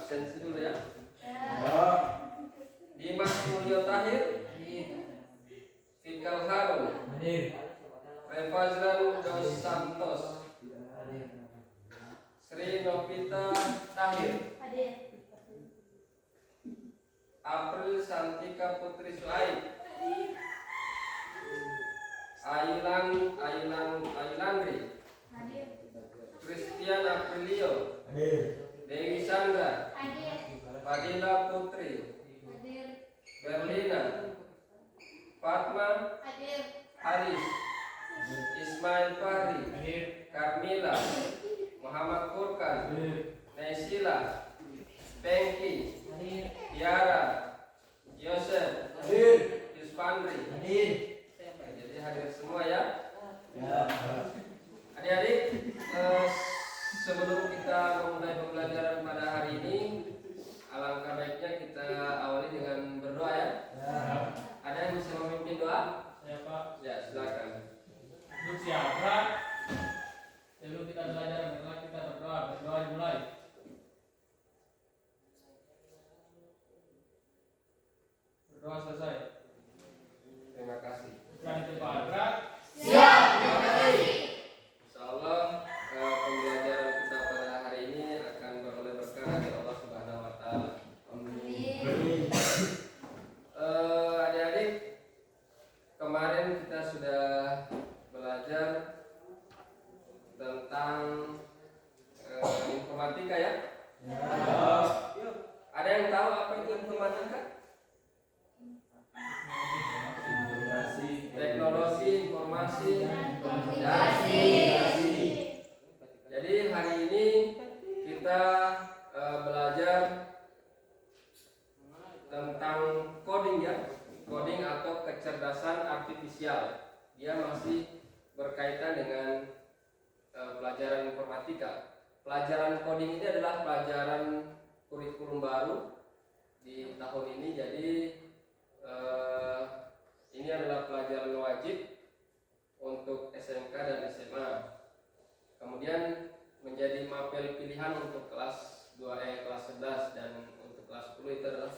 absensi dulu ya. Ya. Dimas Mulyo Tahir, Fikal Harun, Revazlan Dos Santos, Sri Novita Tahir, April Santika Putri Suaib, Ayulandri, Christian Aprilio, Dewi Sandra, Fadila Putri, Berlina, Fatma, Haris, Ismail Fahri, Karmila, Muhammad Furkan, Naisila, Pengki, Tiara, Yosef, Yusfandri. Jadi hadir semua ya. Adik-adik, sebelum kita memulai pembelajaran pada hari ini, alangkah baiknya kita awali dengan berdoa ya. Ada yang bisa memimpin doa? Saya Pak. Ya, silakan. Untuk siapa? Sebelum kita belajar, marilah kita berdoa. Berdoa dimulai. Berdoa selesai. Terima kasih. Bukan itu Pak Adra. Siap, terima kasih. Insyaallah pembelajaran kita pada hari ini akan beroleh berkah dari Allah Subhanahu wa taala. Amin. Adik-adik, kemarin kita sudah belajar tentang informatika ya. Ada yang tahu apa itu informatika? Teknologi informasi dan komunikasi. Jadi hari ini kita belajar tentang coding ya, coding atau kecerdasan artifisial. Dia masih berkaitan dengan pelajaran informatika. Pelajaran coding ini adalah pelajaran kurikulum baru di tahun ini. Jadi ini adalah pelajaran wajib untuk SMK dan SMA. Kemudian menjadi mapel pilihan untuk kelas 2E, kelas 11 dan untuk kelas 10 itu adalah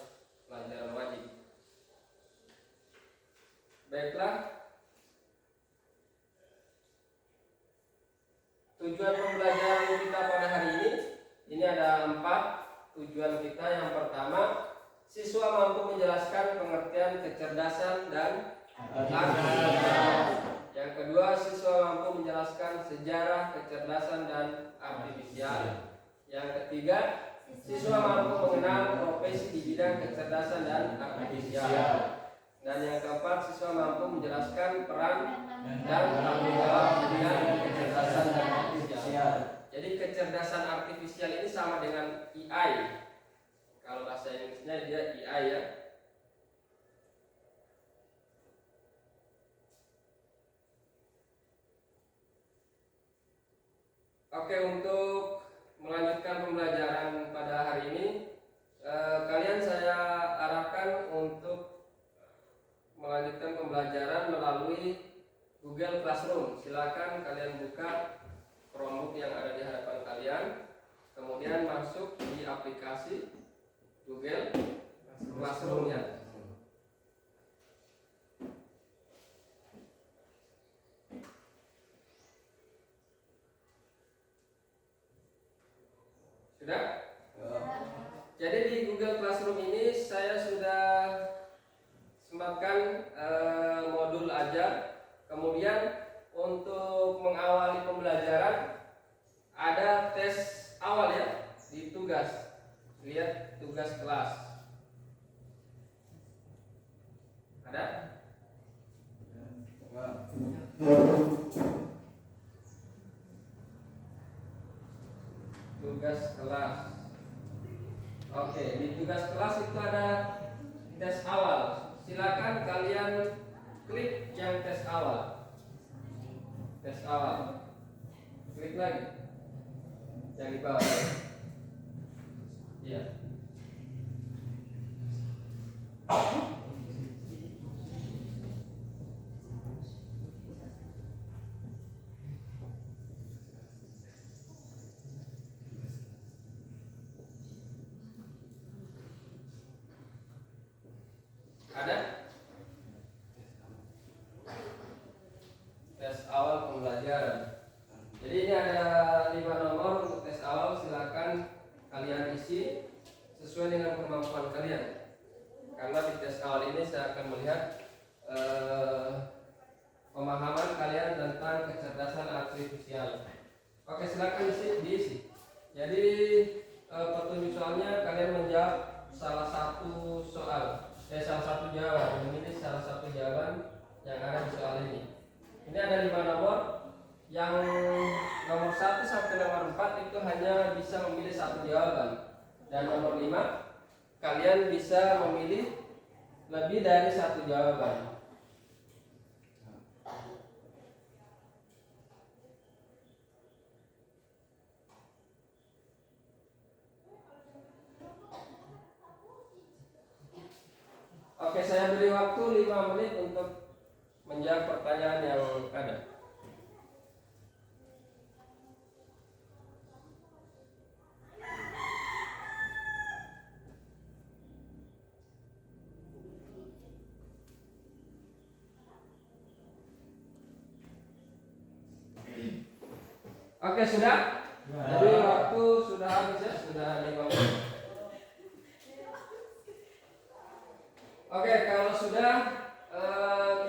pelajaran wajib. Baiklah. Tujuan pembelajaran kita pada hari ini ada 4 tujuan kita. Yang pertama, siswa mampu menjelaskan pengertian kecerdasan dan artifisial. Yang kedua, siswa mampu menjelaskan sejarah kecerdasan dan artifisial. Yang ketiga, siswa mampu mengenal profesi di bidang kecerdasan dan artifisial. Dan yang keempat, siswa mampu menjelaskan peran dan tanggung jawab di bidang kecerdasan dan artifisial. Jadi kecerdasan artifisial ini sama dengan AI. Kalau bahasa Inggrisnya dia AI ya. Oke, untuk melanjutkan pembelajaran pada hari ini, kalian saya arahkan untuk melanjutkan pembelajaran melalui Google Classroom. Silakan kalian buka Chromebook yang ada di hadapan kalian, kemudian masuk di aplikasi Google Classroom ya. Sudah? Jadi di Google Classroom ini saya sudah sematkan modul ajar. Kemudian untuk mengawali pembelajaran ada tes awal ya di tugas. Lihat tugas kelas. Ada? Tugas kelas. Oke, di tugas kelas itu ada tes awal. Silakan kalian klik yang tes awal. Tes awal. Klik lagi. Yang di bawah. Iya. kalian isi sesuai dengan kemampuan kalian. Karena di tes awal ini saya akan melihat pemahaman kalian tentang kecerdasan artifisial. Oke, silakan diisi. Jadi petunjuk soalnya kalian menjawab salah satu jawaban, memilih salah satu jawaban yang ada di soal ini. Ini ada 5 nomor. Yang nomor 1 sampai nomor 4 itu hanya bisa memilih satu jawaban. Dan nomor 5 kalian bisa memilih lebih dari satu jawaban. Oke, saya beri waktu 5 menit untuk menjawab pertanyaan yang ada. Oke, sudah? Jadi waktu sudah habis ya, sudah 5 menit. Oke, kalau sudah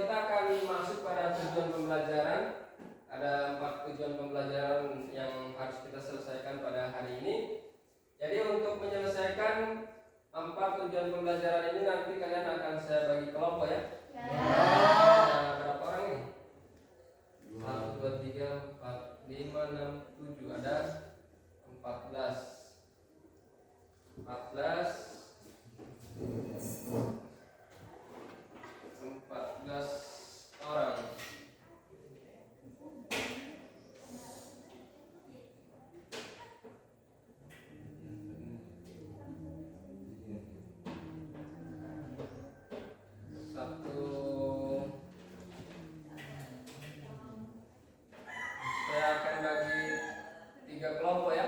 kita akan masuk pada tujuan pembelajaran. Ada 4 tujuan pembelajaran yang harus kita selesaikan pada hari ini. Jadi untuk menyelesaikan 4 tujuan pembelajaran ini nanti kalian akan saya bagi kelompok ya. Ada berapa orang ini? 1, 2, 3, 4, 5, 6, 7. Ada 14 orang. Saya akan bagi 3 kelompok ya.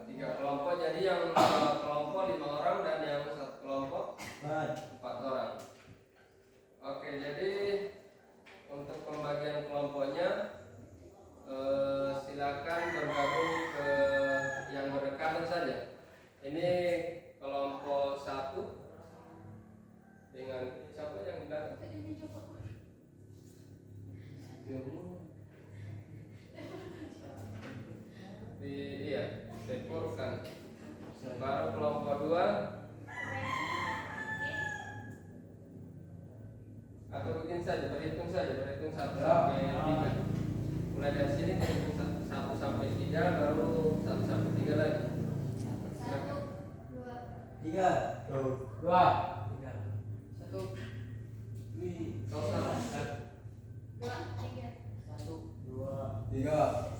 3 kelompok, jadi yang kelompok 5 orang dan yang satu kelompok 4 orang. Oke, jadi untuk pembagian kelompoknya silakan bergabung ke yang berdekatan saja. Ini kelompok 1 dengan siapa yang di belakang? Dekorkan. Baru kelompok 2 atau begini saja, berhitung 1 sampai 3. Mulai dari sini berhitung 1 sampai 3, baru 1 sampai 3 lagi. 3, 2, 1. Kau salah. 3.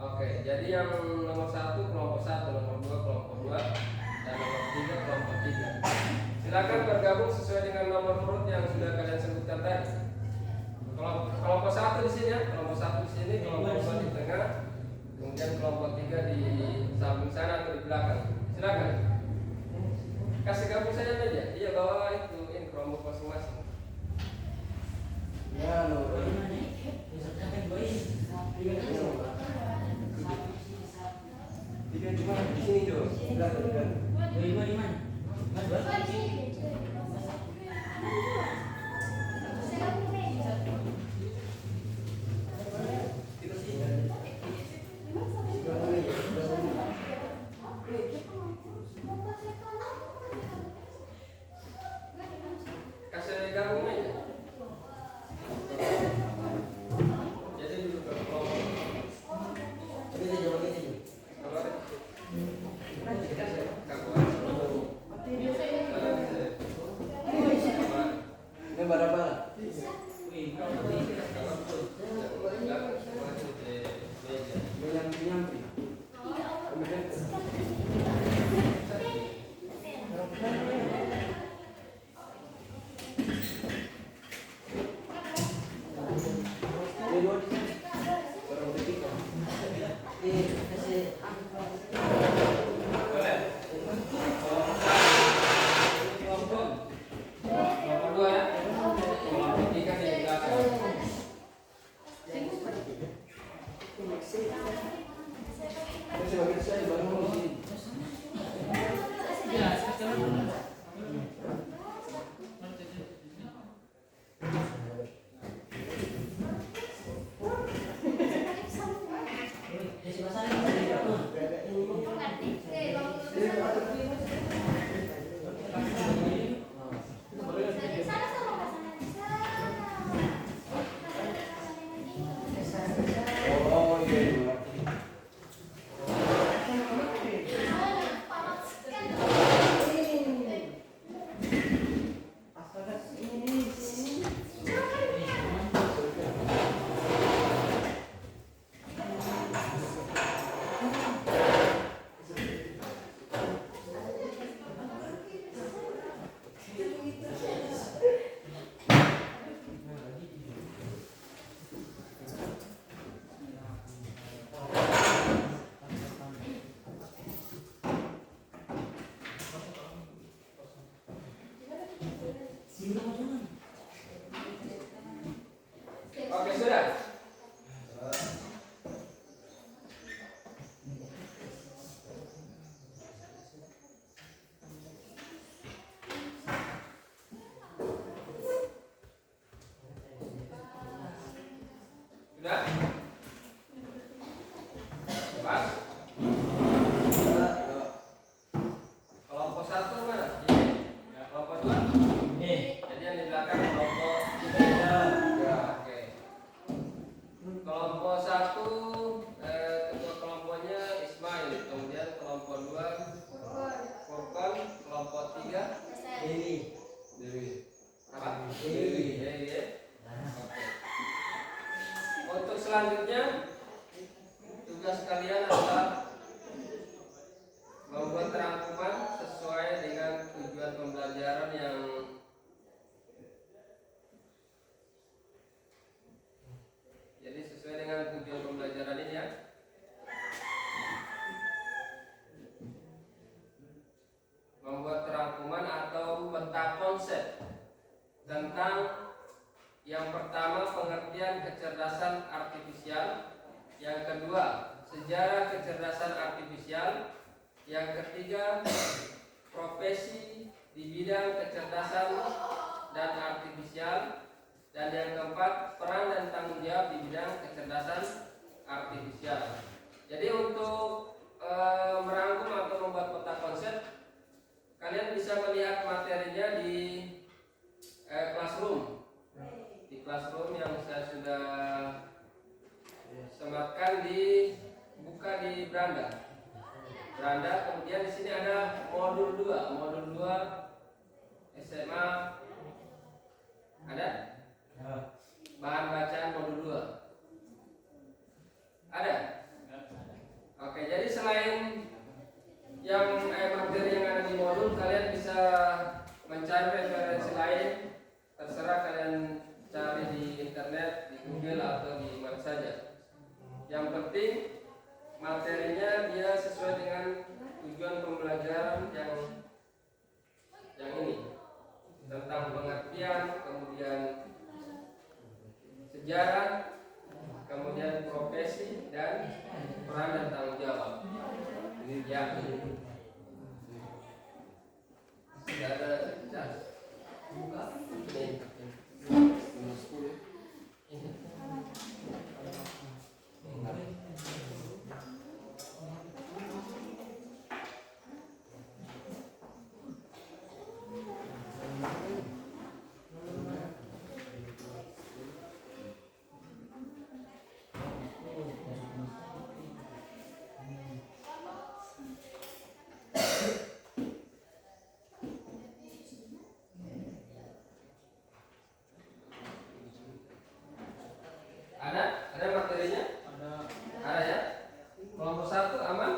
Oke, jadi yang nomor 1 kelompok 1, nomor 2 kelompok 2, dan nomor 3 kelompok 3. Silakan bergabung sesuai dengan nomor urut yang sudah kalian sebutkan tadi. Kelompok 1 di sini ya, kelompok 1 di sini, kelompok 2 di tengah, kemudian kelompok 3 di samping sana atau di belakang. Silakan. Kasih gabung saja meja. Iya, bawa itu ini kelompok masing-masing. Ya, lo. Tiga cuma di sini tuh. Lima di mana? Kasih gabung aja. Jadi duduk ke kelompok. saya baru di sini. Ya, sekarang. Oh iya iya. Oke, sudah. Sudah? Pas? Kelompok 1 mana? Kelompok 2? Jadi yang di belakang kelompok 3. Ya, oke. Kelompok 1 ketua kelompoknya Ismail, kemudian kelompok 2 Furqan, kelompok 3 Dewi. Apa? Dewi. Ya. Oke. Untuk selanjutnya tugas kalian adalah membuat rangkuman sesuai dengan tujuan pembelajaran yang jadi sesuai dengan tujuan pembelajaran ini ya. Membuat rangkuman atau peta konsep tentang yang pertama pengertian kecerdasan artifisial, yang kedua sejarah kecerdasan artifisial, yang ketiga profesi di bidang kecerdasan dan artifisial, dan yang keempat peran dan tanggung jawab di bidang kecerdasan artifisial. Jadi untuk merangkum atau membuat peta konsep, kalian bisa melihat materinya di classroom. Di classroom yang saya sudah sematkan buka di beranda. Kemudian di sini ada modul 2 SMA. Ada? Bahan bacaan modul 2. Ada? Oke, jadi selain yang materi yang ada di modul, kalian bisa mencari referensi lain. Terserah kalian cari di internet, di Google atau di mana saja. Yang penting materinya dia sesuai dengan tujuan pembelajaran yang ini, tentang pengertian, kemudian sejarah, kemudian profesi dan peran dan tanggung jawab. Ini ya. Tidak ada cas. Buka. Ini. Ada materinya? Ada ya? Kelompok 1 aman?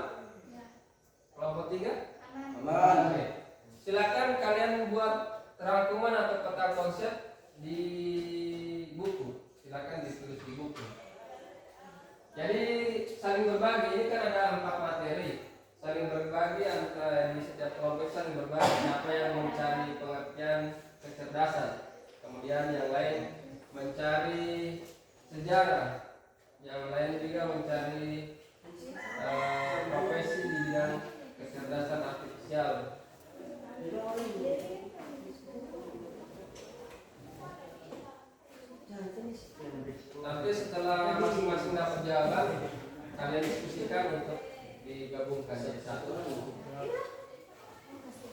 Kelompok 3? Aman. Oke. Silakan kalian buat rangkuman atau peta konsep di buku. Silakan ditulis di buku. Jadi saling berbagi, ini kan ada 4 materi. Saling berbagi antara di setiap kelompok, saling berbagi. Siapa yang mencari pengertian kecerdasan, kemudian yang lain mencari sejarah, yang lain juga mencari profesi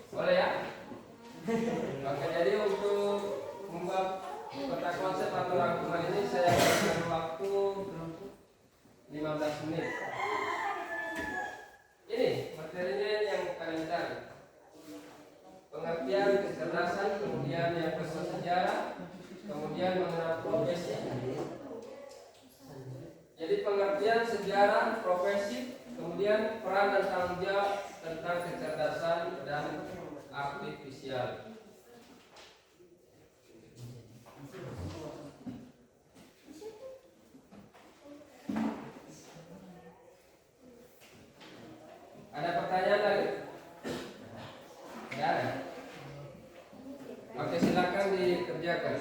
Boleh ya? Oke, jadi untuk membuat peta konsep atau rangkuman ini saya berikan waktu 15 menit. Ini materinya yang kalian cari. Pengertian kecerdasan, kemudian yang kedua sejarah, kemudian mengenal profesi. Jadi pengertian sejarah, profesi, kemudian peran dan tanggung jawab tentang kecerdasan dan artifisial. Ada pertanyaan lagi? Tidak ada. Oke, silakan dikerjakan.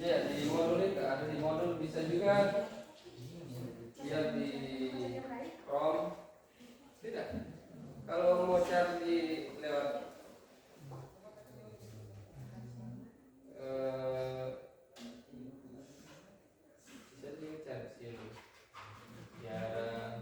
Ya, di modul itu ada di modul, bisa juga lihat di Chrome. Tidak. Kalau mau cari lewat bisa juga cari sini. Sejarah.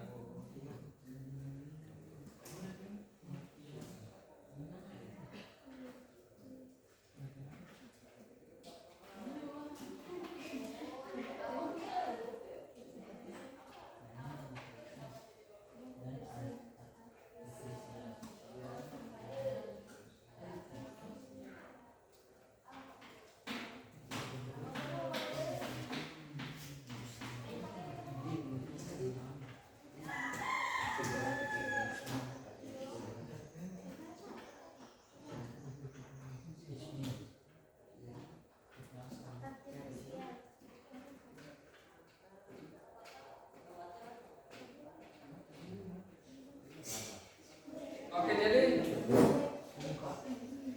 Oke, jadi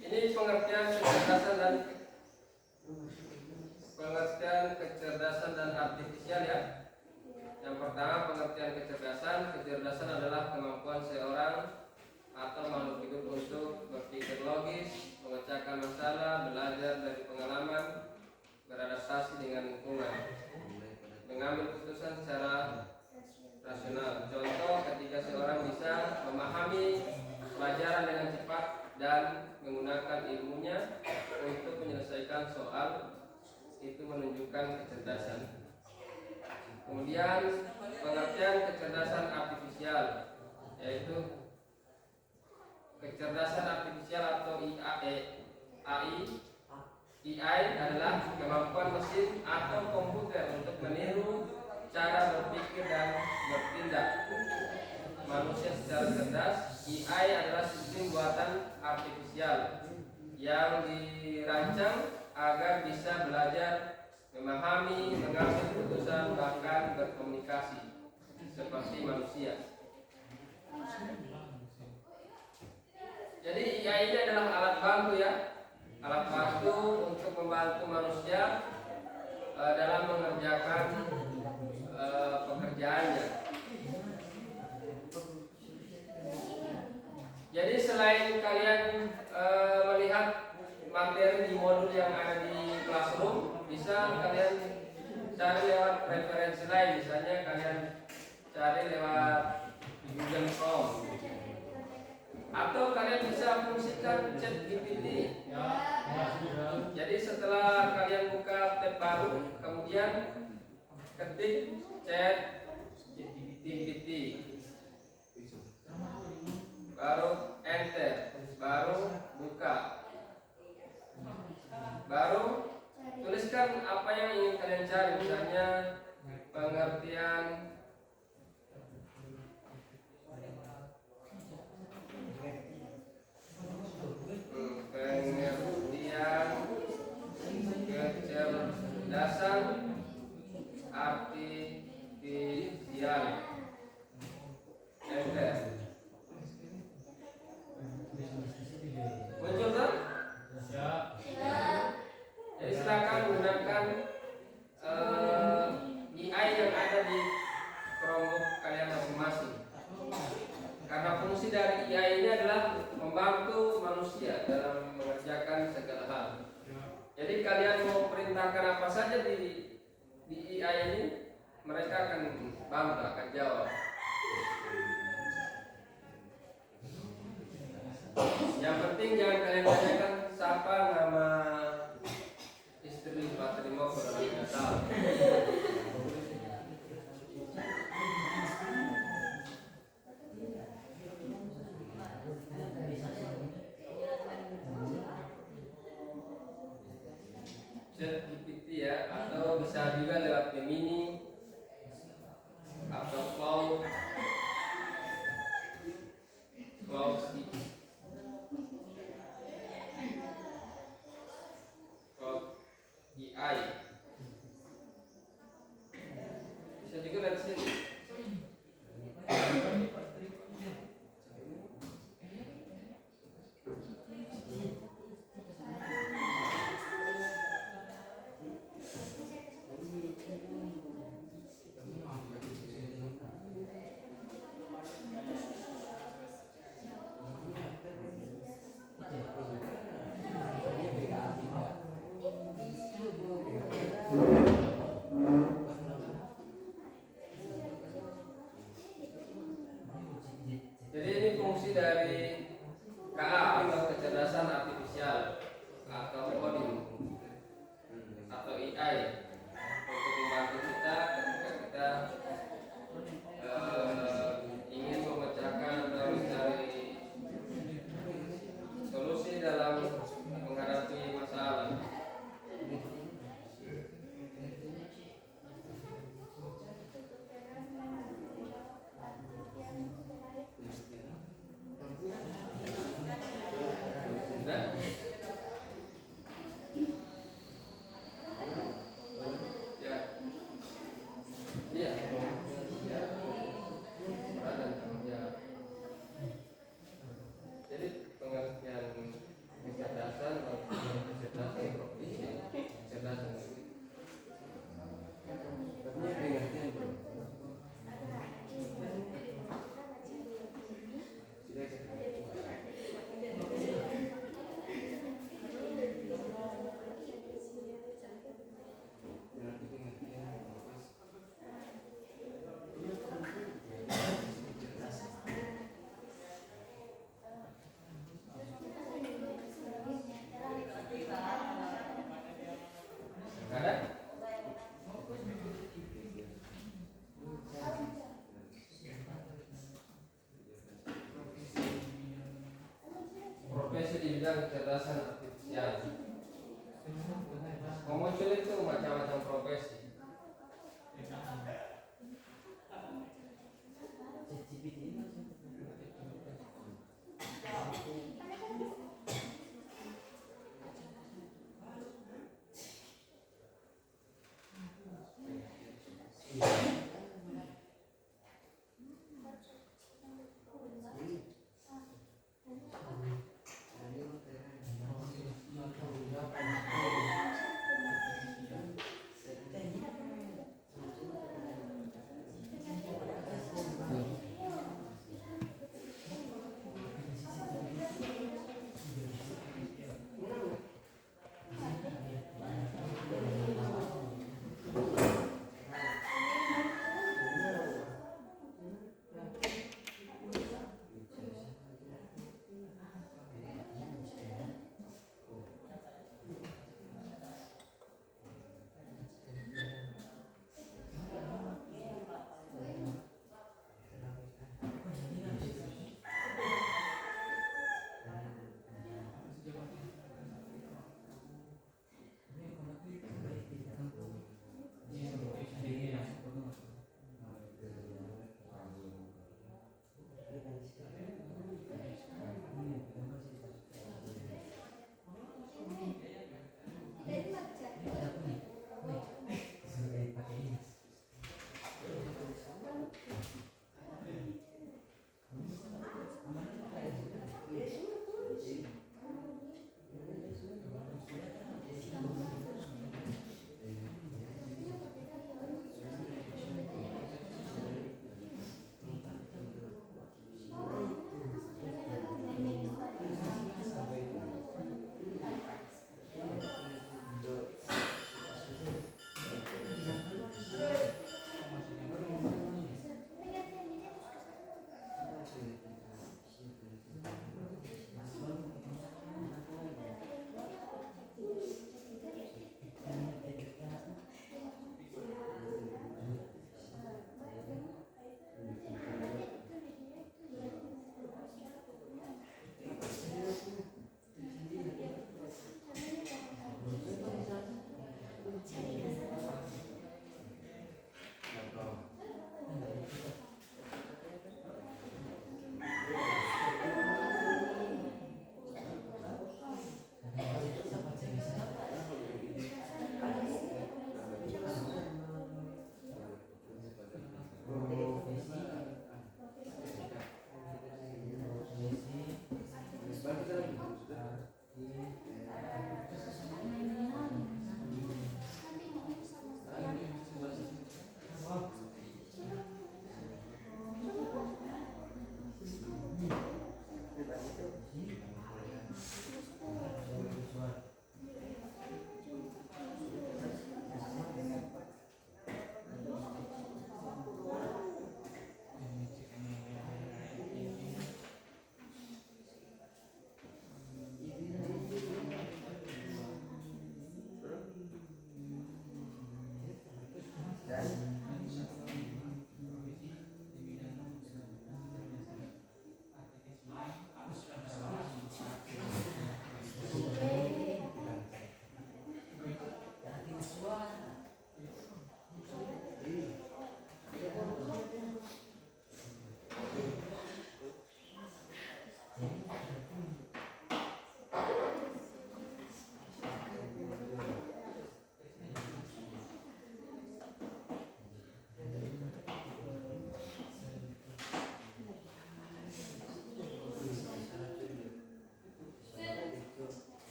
ini pengertian kecerdasan dan artifisial ya. Yang pertama, pengertian kecerdasan adalah kemampuan seorang atau makhluk hidup untuk berpikir logis, memecahkan masalah, belajar dari pengalaman, beradaptasi dengan lingkungan, mengambil keputusan secara rasional. Contoh, ketika seorang bisa memahami pelajaran dengan cepat dan menggunakan ilmunya untuk menyelesaikan soal, itu menunjukkan kecerdasan. Kemudian pengertian kecerdasan artifisial, yaitu kecerdasan artifisial atau AI adalah kemampuan mesin atau komputer untuk meniru cara berpikir dan bertindak manusia secara cerdas. AI adalah sistem buatan artifisial yang dirancang agar bisa belajar, memahami, mengambil keputusan, bahkan berkomunikasi seperti manusia. Jadi AI ini adalah alat bantu ya, alat bantu untuk membantu manusia dalam mengerjakan pekerjaannya. Jadi selain kalian melihat materi di modul yang ada di Classroom, bisa kalian cari lewat referensi lain. Misalnya kalian cari lewat Google Chrome, atau kalian bisa fungsikan ChatGPT. Jadi setelah kalian buka tab baru, kemudian ketik ChatGPT, baru enter, baru buka, baru tuliskan apa yang ingin kalian cari. Misalnya pengertian kecerdasan artifisial, enter. Muncul kan? Jadi silakan menggunakan AI yang ada di Chromebook kalian masing-masing. Karena fungsi dari AI ini adalah membantu manusia dalam mengerjakan segala hal. Jadi kalian mau perintahkan apa saja di AI ini, mereka akan bantu, akan jawab. Yang penting jangan kalian tanyakan siapa nama istri Pak Trimo kalau nggak tahu. ChatGPT ya, atau bisa juga lewat Gemini atau Cloud AI. Bisa juga lihat sini. Jadi ini fungsi dari KA atau kecerdasan artifisial atau coding atau AI untuk membantu kita ketika kita ingin memecahkan atau mencari solusi dalam menghadapi masalah. Jadi pengertian kecerdasan kecerdasan profesi, kecerdasan ada. Profesi di bidang kecerdasan artifisial. Muncul itu macam-macam profesi.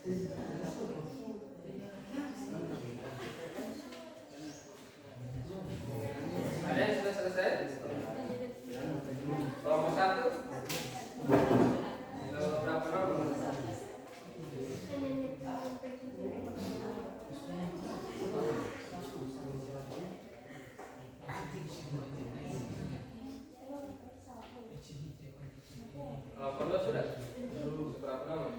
Ada yang sudah selesai? Kelompok 1 berapa nomor? Kelompok 2 sudah? Berapa nomor?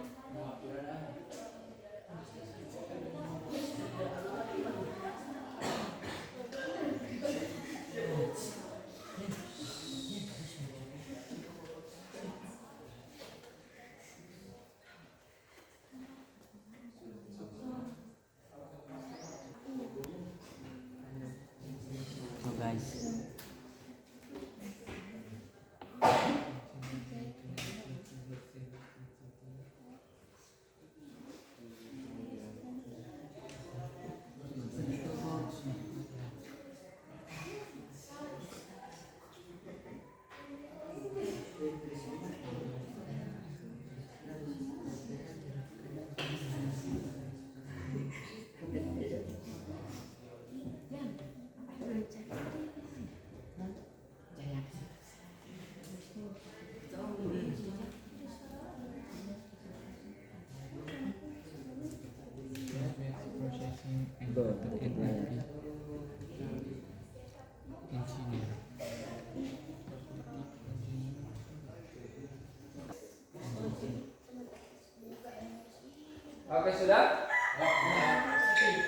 Oke, sudah?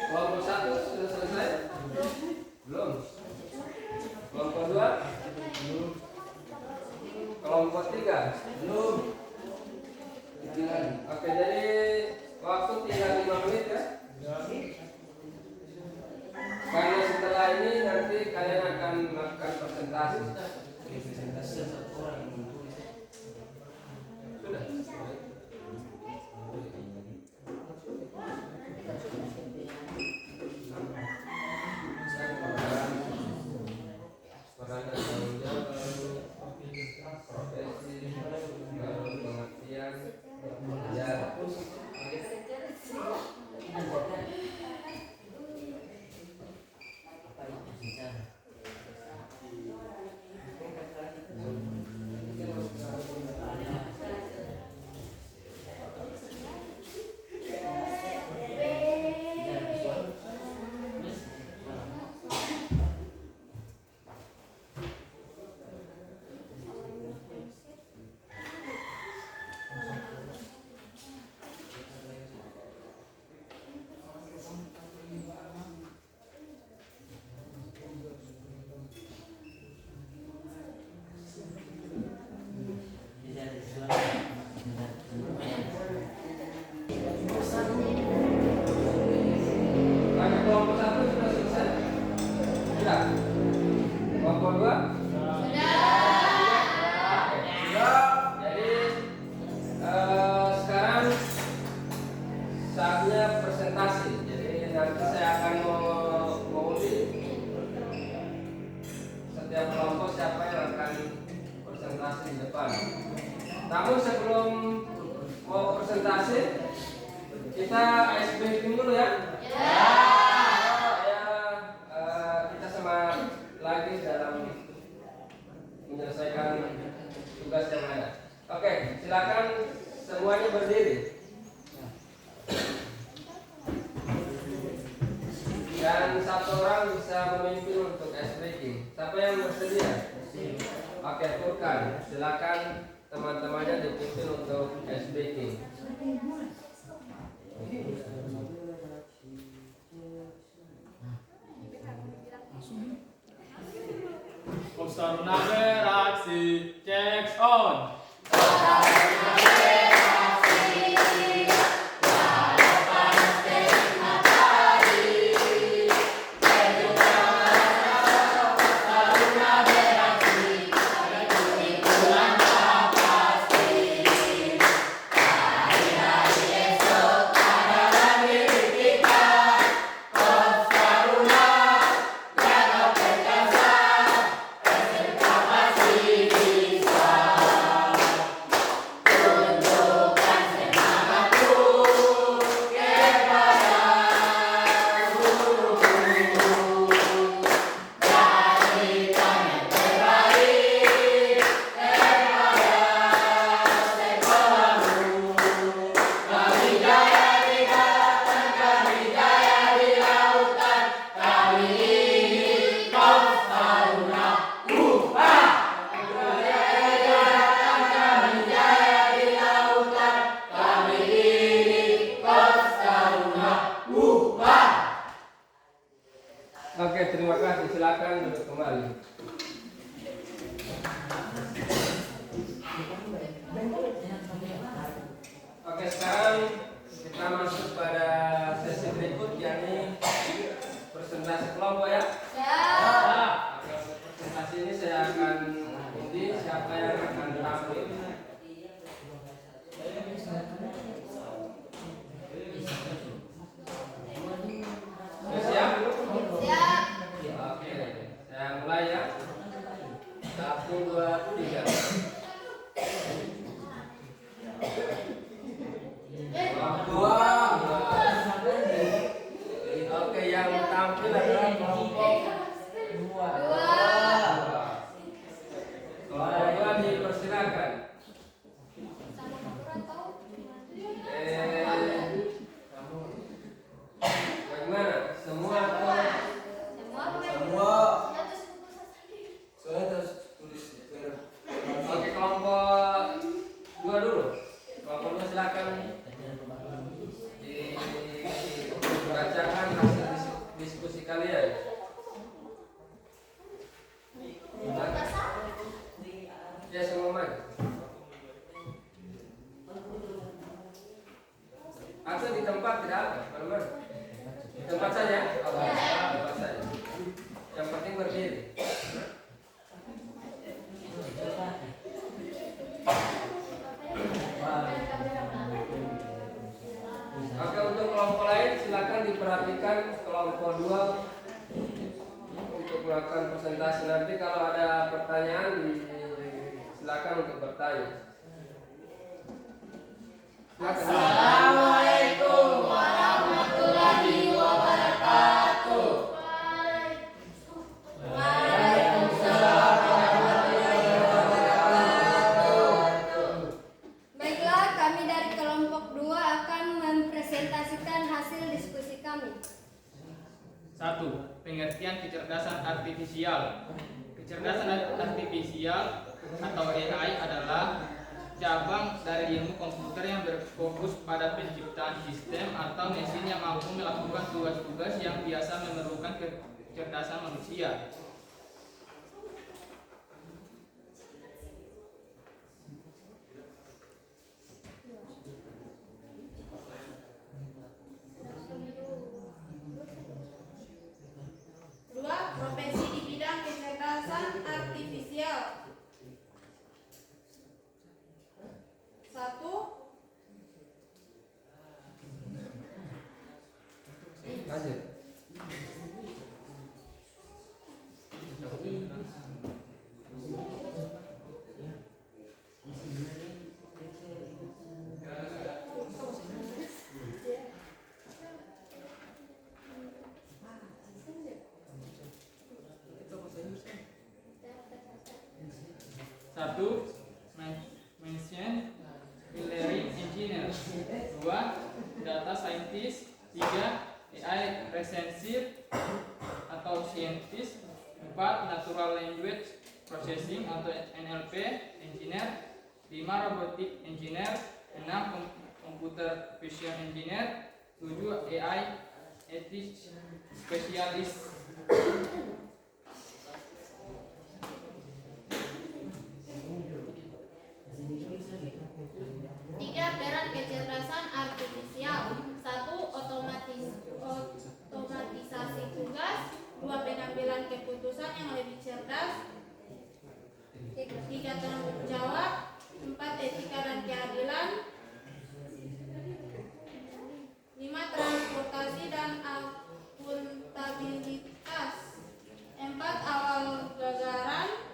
Kelompok 1 sudah selesai? Belum. Kelompok 2? Belum. Kelompok 3? Belum. Oke, jadi waktu tinggal 5 menit ya. Karena setelah ini nanti kalian akan melakukan presentasi. Sudah. Peran dan tanggung jawab, profesi, pengertian, ya. Kelompok 1 sudah selesai? Sudah. Kelompok 2? Sudah. Jadi sekarang saatnya presentasi. Jadi nanti saya akan mengundi setiap kelompok siapa yang akan presentasi di depan. Namun sebelum mau presentasi, kita ice breaking dulu ya. Lagi dalam menyelesaikan tugas yang ada. Oke, silakan semuanya berdiri. Dan satu orang bisa memimpin untuk ice breaking. Siapa yang bersedia? Oke, Furkan, silakan teman-temannya dipimpin untuk ice breaking. Taruna beraksi, checks on. Terima Kita masuk pada sesi berikut, yakni presentasi kelompok ya. Oke, untuk presentasi ini saya akan undi siapa yang akan tampil. Sudah siap? Siap. Oke, saya mulai ya. 1, 2, 3. Oke, yang tampil adalah kelompok 2. Kelompok 2 dipersilakan. Bagaimana? Semua atau Semua. Soalnya harus tulis. oke, kelompok 2 dulu. Kelompok 2 silakan dibacakan hasil diskusi kalian. Ya, semua maju. Atau di tempat tidak apa, mana-mana. Di tempat saja. Oke, di tempat saja. Yang penting berdiri. Oke, untuk kelompok lain silakan diperhatikan kelompok 2 untuk melakukan presentasi. Nanti kalau ada pertanyaan silakan untuk bertanya. Silakan. Assalamualaikum warahmatullahi wabarakatuh. Waalaikumsalam warahmatullahi wabarakatuh. Baiklah, kami dari kelompok 2 akan mempresentasikan hasil diskusi kami. 1. Pengertian kecerdasan artifisial. Kecerdasan artifisial atau AI adalah cabang dari ilmu komputer yang berfokus pada penciptaan sistem atau mesin yang mampu melakukan tugas-tugas yang biasa memerlukan kecerdasan manusia. Dua, profesi di bidang kecerdasan artifisial. 1. Lanjut. Satu, Machine Learning Engineer. 2. Data Scientist. 3. AI Researcher atau Scientist. 4. Natural Language Processing atau NLP Engineer. 5. Robotic Engineer. 6. Computer Vision Engineer. 7. AI Ethics Specialist. Tiga, peran kecerdasan artifisial. 1. Otomatisasi tugas. 2. Pengambilan keputusan yang lebih cerdas. 3. Tanggung jawab. 4. Etika dan keadilan. 5. Transportasi dan akuntabilitas. 4. Awal gagaran.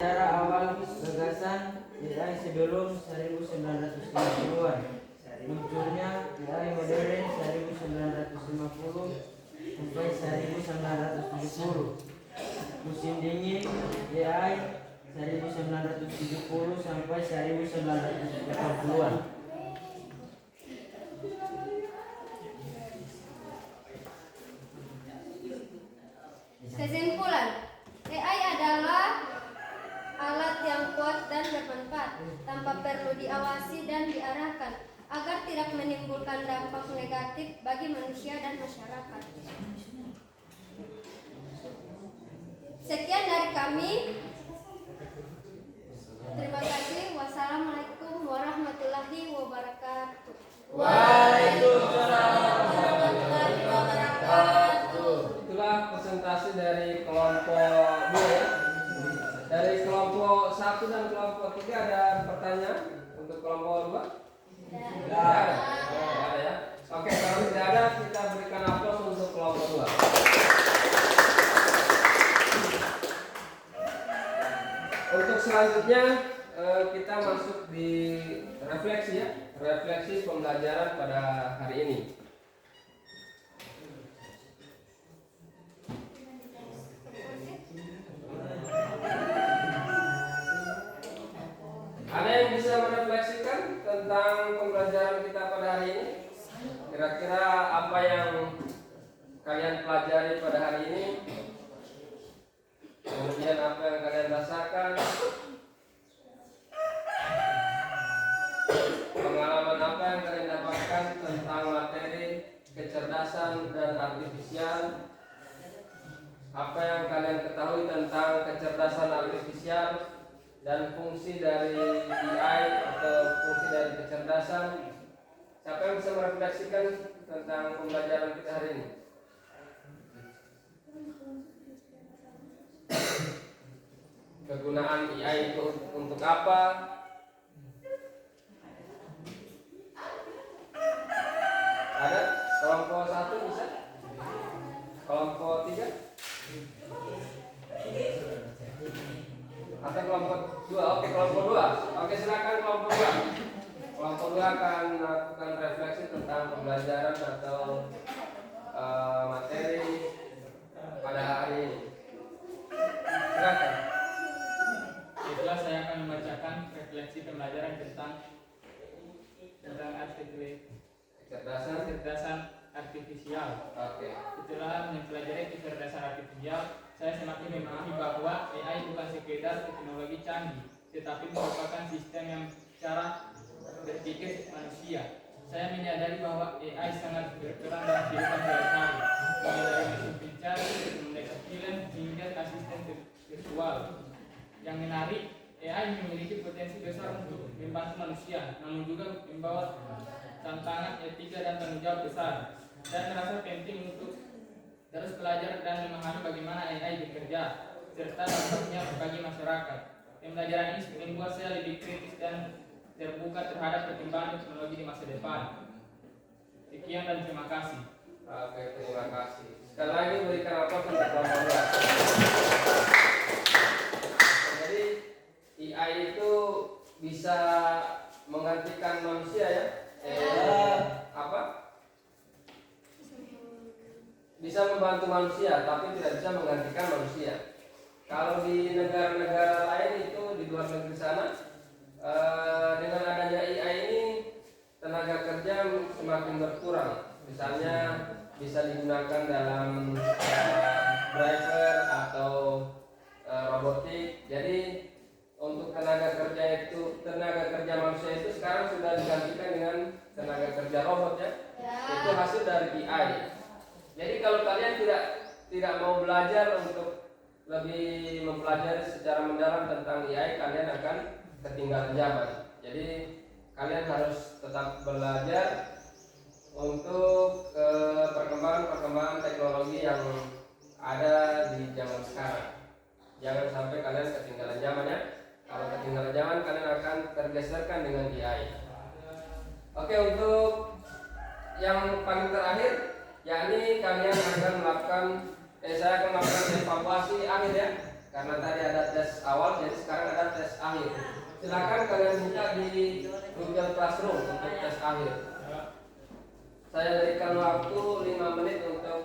Secara awal gagasan AI sebelum 1950-an. Munculnya AI modern 1950 sampai 1970. Musim dingin AI 1970 sampai 1980-an. Kesimpulan, AI adalah alat yang kuat dan bermanfaat tanpa perlu diawasi dan diarahkan agar tidak menimbulkan dampak negatif bagi manusia dan masyarakat. Sekian dari kami. Terima kelompok 3 ada pertanyaan untuk kelompok 2? Tidak. Tidak ada ya. Oke, kalau tidak ada kita berikan aplaus untuk kelompok 2. Untuk selanjutnya kita masuk di refleksi ya, refleksi pembelajaran pada hari ini. Ada yang bisa merefleksikan tentang pembelajaran kita pada hari ini? Kira-kira apa yang kalian pelajari pada hari ini? Kemudian apa yang kalian rasakan? Pengalaman apa yang kalian dapatkan tentang materi kecerdasan dan artifisial? Apa yang kalian ketahui tentang kecerdasan artifisial dan fungsi dari AI atau fungsi dari kecerdasan? Siapa yang bisa merefleksikan tentang pembelajaran kita hari ini? Kegunaan AI itu untuk apa? Ada? Kelompok 1 bisa? Kelompok 3? Atau kelompok 2? Oke, kelompok 2. Oke, silakan kelompok 2. Kelompok 2 akan melakukan refleksi tentang pembelajaran atau materi pada hari ini. Silakan. Itulah saya akan membacakan refleksi pembelajaran tentang kecerdasan artifisial. Oke. Setelah mempelajari kecerdasan artifisial, saya semakin memahami bahwa AI bukan sekedar teknologi canggih, tetapi merupakan sistem yang cara berpikir manusia. Saya menyadari bahwa AI sangat berperan dalam kehidupan sehari-hari, mulai dari mesin pencari, rekomendasi film, hingga asisten virtual. Yang menarik, AI memiliki potensi besar untuk membantu manusia, namun juga membawa tantangan etika dan tanggung jawab besar. Saya merasa penting untuk terus belajar dan memahami bagaimana AI bekerja, serta dampaknya bagi masyarakat. Pembelajaran ini membuat saya lebih kritis dan terbuka terhadap perkembangan teknologi di masa depan. Sekian dan terima kasih. Oke, terima kasih. Sekali lagi berikan aplaus untuk kelompok 2. Jadi AI itu bisa menggantikan manusia ya? Apa? Bisa membantu manusia, tapi tidak bisa menggantikan manusia. Kalau di negara-negara lain itu di luar negeri sana, dengan adanya AI ini tenaga kerja semakin berkurang. Misalnya bisa digunakan dalam driver atau robotik. Jadi untuk tenaga kerja manusia itu sekarang sudah digantikan dengan tenaga kerja robot ya. Itu hasil dari AI. Jadi kalau kalian tidak mau belajar untuk lebih mempelajari secara mendalam tentang AI, kalian akan ketinggalan zaman. Jadi kalian harus tetap belajar untuk perkembangan teknologi yang ada di zaman sekarang. Jangan sampai kalian ketinggalan zaman ya. Kalau ketinggalan zaman, kalian akan tergeserkan dengan AI. Oke, untuk yang paling terakhir, yakni kalian akan melakukan saya akan melakukan evaluasi akhir ya. Karena tadi ada tes awal, jadi sekarang ada tes akhir. Silakan kalian buka di Google Classroom untuk tes akhir. Saya berikan waktu 5 menit untuk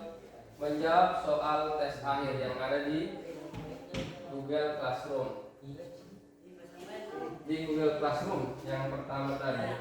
menjawab soal tes akhir yang ada di Google Classroom. Di Google Classroom yang pertama tadi.